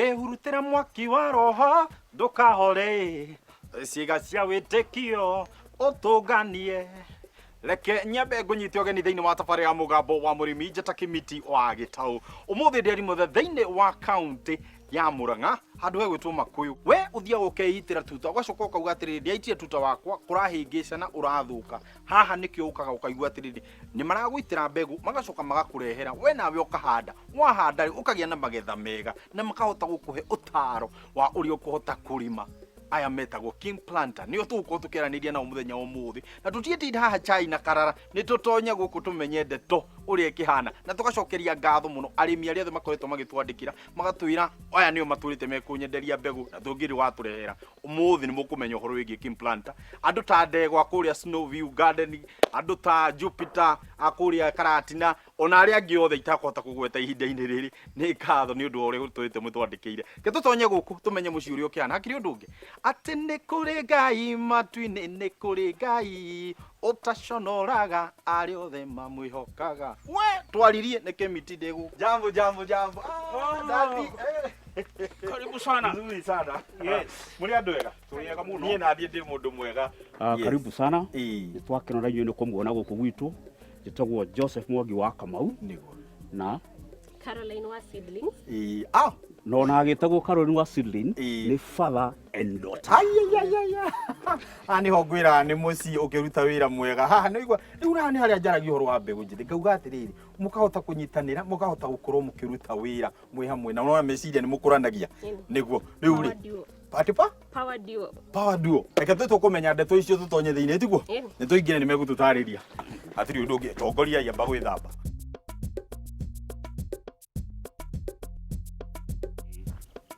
hurutĩra mwaki wa roho ndũkahore ciĩga cia wĩtĩkio ũtũnganie reke nyambe ngũnyite ũgeni thĩinĩ wa tabarĩra ya mũgambo wa mũrĩmi njata kĩmiti wa Gĩtaũ ũmũthĩ ndĩari mothe thĩinĩ wa kaunti ya Murang'a handũ he gwĩtwo Makũyũ we ũthia ũkeitĩra tuta ũgacoka ũkauga atĩrĩrĩ ndiaitie tuta wakwa kũrahĩngĩcana ũrathũka haha nĩkĩo ũkaga ũkaigua atĩrĩrĩ nĩ maragwĩtĩra mbegũ magacoka magakũrehera we nawe ũkahanda wahanda ũkagĩa na magetha mega na makahota gũkũhe ũtaro wa ũrĩa ũkũhota kũrĩma aya metagwo king planter nĩo tũgũkorwo tũkĩaranĩria nao mũthenya ũmũthĩ na tũtiĩtinde haha chai na karara nĩ tũtonya gũkũ tũmenye ndeto ũrĩa ĩkĩhana na tũgacokeria ngatho mũno arĩmi arĩa othe makoretwo magĩtwandĩkĩra magatwĩra aya nĩo matũrĩte mekũnyenderia mbegũ na tũngĩrĩ watũrehera ũmũthĩ nĩ mũkũmenya ũhoro wĩgiĩ king planter andũ ta ndegwa kũrĩa Snowview Garden andũ ta Jupiter akũrĩa Karatina ona arĩa angĩ othe itakũhota kũgweta ihinda-inĩ rĩrĩ nĩ ngatho nĩ ũndũ wa ũrĩa tũrĩte mũtwandĩkĩire ke tũtonye gũkũ tũmenye mũciĩ ũrĩa ũkĩhana hakĩrĩ ũndũ ũngĩ atĩ nĩ kũrĩ Ngai matu-inĩ nĩ kũrĩ Ngai ũtaconoraga arĩa othe mamwĩhokaga we twaririe nĩ Kĩmiti ndĩgu jambo dadi karibu sana nzuri sana yes muri andũ ega twega muno niĩ na ndiĩ ndĩ mũndũ mwega karibu sana twakena inyuĩ nĩ kũmuona gũkũ gwitũ njĩtagwo Joseph Mwangi wa Kamau nĩguo na Caroline wa Seedlings no na agĩtagwo Caroline wa Seedlings nĩ father and daughter ani ho ngwĩra nĩ mũciĩ ũkĩruta wĩra mwega haha nĩ igua rĩu nani harĩa njaragia ũhoro wa mbegũ njĩthĩ ngauga atĩrĩrĩ mũkahota kũnyitanĩra mũkahota gũkorwo mũkĩruta wĩra mwĩ hamwe na ũnaona meciria nĩ mũkũranagia nĩguo rĩu rĩ power duo reke tũkũmenya ndeto icio tũtonye thĩinĩ tiguo nĩ tũingĩre nĩ megũtũtarĩria atirĩ ũndũ ũngĩ tongoria yamba gwĩthamba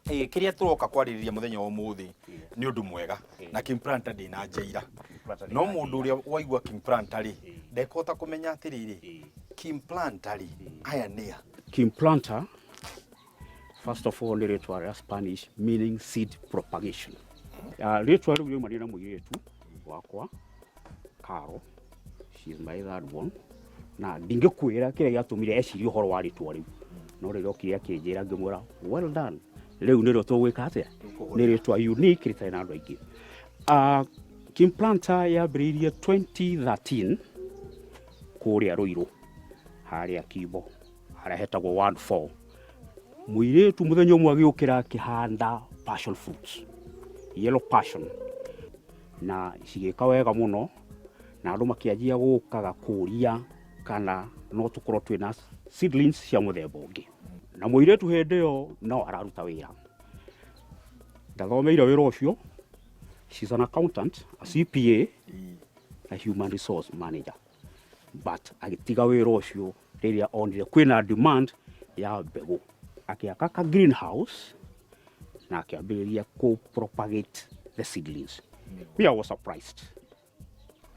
kĩrĩa tũroka kwarĩrĩria mũthenya wa ũmũthĩ nĩ ũndũ mwega na king planter ndĩ na njĩra no mũndũ ũrĩa waigua king planter rĩ ndekũhota kũmenya atĩrĩrĩ king planter rĩ aya nĩa king planter first of all nĩ rĩtwa rĩa Spanish meaning seed propagation rĩtwa rĩu rĩuma na mũirĩtu wakwa Carol she is my third born na ndingĩkwĩra kĩrĩa gĩatũmire ecirie ũhoro wa rĩtwa rĩu no rĩrĩa okire akĩnjĩra ngĩmwĩra well done leo nĩrĩo tũgwĩka atĩa nĩ rĩtwa unique rĩtarĩ na andũ aingĩ king planter yambĩrĩirie 2013 kũrĩa Rũirũ harĩa Kimbo harĩa hetagwo 14 mũirĩtu mũthenya ũmwe agĩũkĩra akĩhanda passion fruits yellow passion na cigĩka wega mũno na andũ makĩanjia gũkaga kũria kana no tũkorwo twĩna seedlings cia mũthemba ũngĩ na mũirĩtu hĩndĩ ĩyo no araruta wĩra ndathomeire wĩra ũcio she's an accountant a CPA a human resource manager but agĩtiga wĩra ũcio rĩrĩa onire kwĩna demand ya mbegũ akĩaka ka greenhouse na akĩambĩrĩria kũ propagate the seedlings we were surprised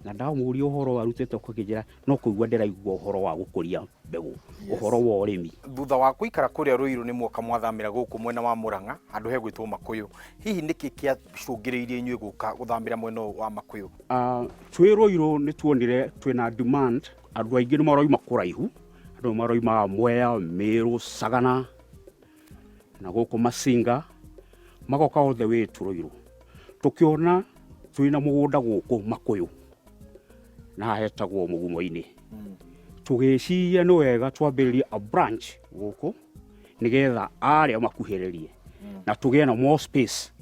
na ndamũria ũhoro warutĩte kũkĩnjĩra no kũigua ndĩraigua ũhoro wa gũkũria mbegũ ũhoro wa ũrĩmi thutha wa gũikara kũrĩa Rũirũ nĩ muoka mwathamĩra gũkũ mwena wa Murang'a handũ he gwĩtwo Makũyũ hihi nĩkĩ kĩacũngĩrĩirie inyuĩ gũthamĩra mwena wa Makũyũ twĩ Rũirũ nĩ tuonire twĩna demand andũ aingĩ nĩ maroima kũraihu andũ maroima Mwea Meru Sagana na gũkũ Masinga magoka othe wĩtu Rũirũ tũkĩona twĩna mũgũnda gũkũ Makũyũ na hetagwo Mũgumo-inĩ tũgĩciria nĩ wega twambĩrĩrie a branch gũkũ nĩgetha arĩa makuhĩrĩrie na tũgĩe na more space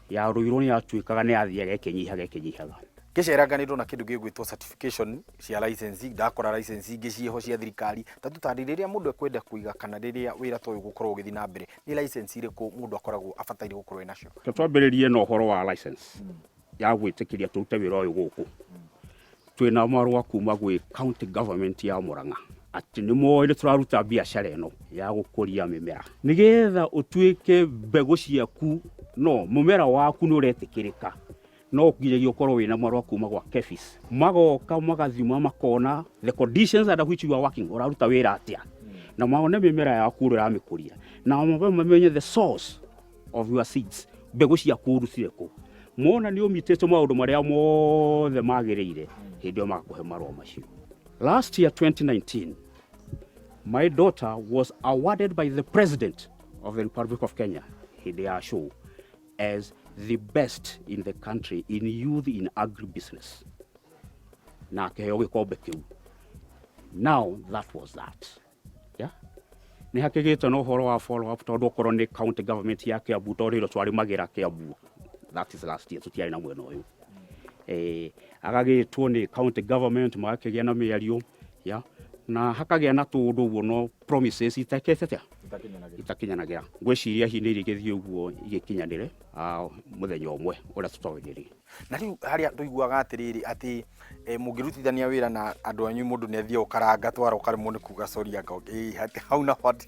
ya Rũirũ nĩ yatuĩkaga nĩ yathiaga ĩkĩnyihaga gĩceraganĩtwo na kĩndũ gĩgwĩtwo certification cia license ndakora license ingĩ ciĩho cia thirikari tatũtarĩrĩria mũndũ ekwenda kũiga kana rĩrĩa wĩra toyũ gũkorwo ũgĩthiĩ na mbere nĩ license irĩkũ mũndũ akoragwo abataire gũkorwo nacio twambĩrĩrie na ũhoro wa license ya gwĩtĩkĩria tũrute wĩra ũyũ gũkũ twĩna marũa kuma gwĩ county government ya Murang'a atĩ nĩ moĩ nĩ tũraruta biacara ĩno ya gũkũria mĩmera nĩgetha ũtuĩke mbegũ ciaku no mũmera waku nĩ ũretĩkĩrĩka no nginyagia ũkorwo wĩna marũa kuma gwa KEPHIS magoka magathima makona the conditions under which you are working ũraruta wĩra atĩa na maone mĩmera yaku ũramĩkũria na mamenye the source of your seeds mbegũ ciaku ũrutire kũ mona nĩ ũmitĩte maũndũ marĩa mothe magĩrĩire hĩndĩ ĩyo magakũhe marũa macio last year 2019 my daughter was awarded by the president of the Republic of Kenya, Hidea show, as the best in the country in youth in agribusiness. Na keheo gikombe kiu. Now that was that. Yeah. Ni hakigite no horo wa follow up tondu okorwo ni county government ya Kiambu tondu iro twari magira Kiambu. That is last year tutiari na mwena uyu. Agagitwo ni county government magakigia na miario, yeah. Na hakagia na tundu uguo no promises itakete itakinyanagira ngwiciria hini rigithio uguo igikinyanire muthenya umwe uria tutogiri na riu haria tuiguaga atiriri ati mungirutithania wira na andu anyu mundu ni athie ukaranga twara ukarimo ni kuga sorry anga hau na what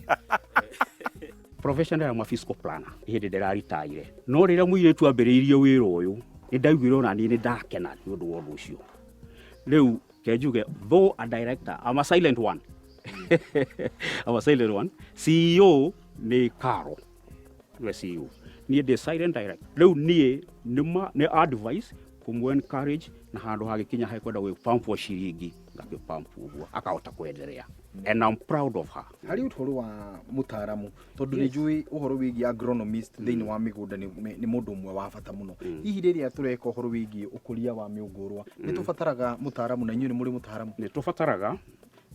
professional ya fiscal planner hindi ndiraritaire no riria muiretu ambiriirie wira uyu ni ndaiguire ona ni ndakena ni undu wa undu ucio riu kejuge though a director I'm a silent one I'm a silent one CEO ni Karo we CEO ni the silent director riu ni advice kumu encourage na handu hagikinya hakwenda we pump wa shiringi ngake pump uguo akahota kuendelea and I'm proud of her. Hari utoro wa mutaramu tondu ni njui uhoro wigi agronomist thiini wa migunda ni mundu umwe wa bata muno hihi riria tureka uhoro wigi ukuria wa miungurwa ni tufataraga mutaramu na inyu ni muri mutaramu ni tufataraga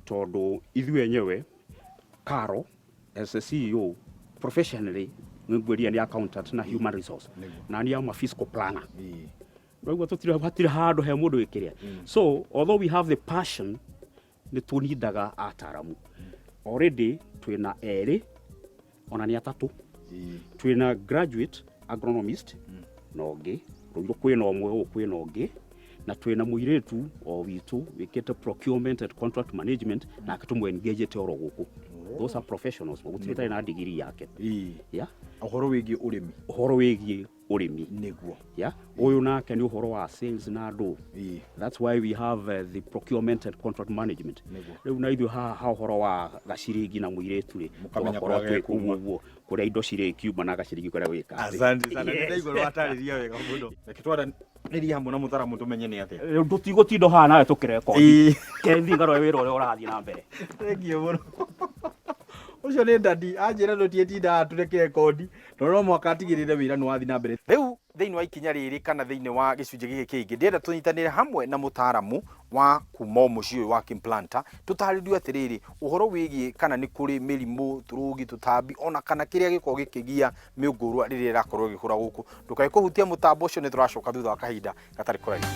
tondu ithu enyewe Karo as a CEO professionally ngweria ni accountant na human resource na ni ama fiscal planner Rauga tutire handu he mundu wikiria so although we have the passion ni tunidaga ataramu already twina eri ona ni atatu twina graduate agronomist nogi ruiro kwina omwe kwina ongi na twina muiretu o witu wikete procurement and contract management na kitumwe engage te oro guku those are professionals gutire na degree yake yeah uhoro wigi urimi niguo yeah uyu nake ni uhoro wa sales na do that's why we have the procurement and contract management riu na ithu ha uhoro wa gaciringi na muiretu ri mukamenya kwa guo kuria indo cire kiuma na gaciringi kuria wika asante sana ndigoro atariria wega muno rekitwara niri hamwe na mutaramu tumenye ni atia ndutigo tindo ha nawe tukirekodi kendi ngaro wira uria urathii na mbere thank you muno ucio ni ndadi anjira ndutietinda tureke kodi no mwaka atigirire wira ni wathi na mbere riu thiini wa ikinya riri kana thiini wa gicunje giki kingi ndienda tunyitanire hamwe na mutaramu wa kuma mucii wa Kimplanta tutaririo atiriri uhoro wigi kana ni kuri mirimu turugi tutambi ona kana kiria giko gikigia miungurwa riria irakorwo gikura guku ndukai kuhutia mutambo ucio ni turacoka thutha wa kahinda gatari kuraihu.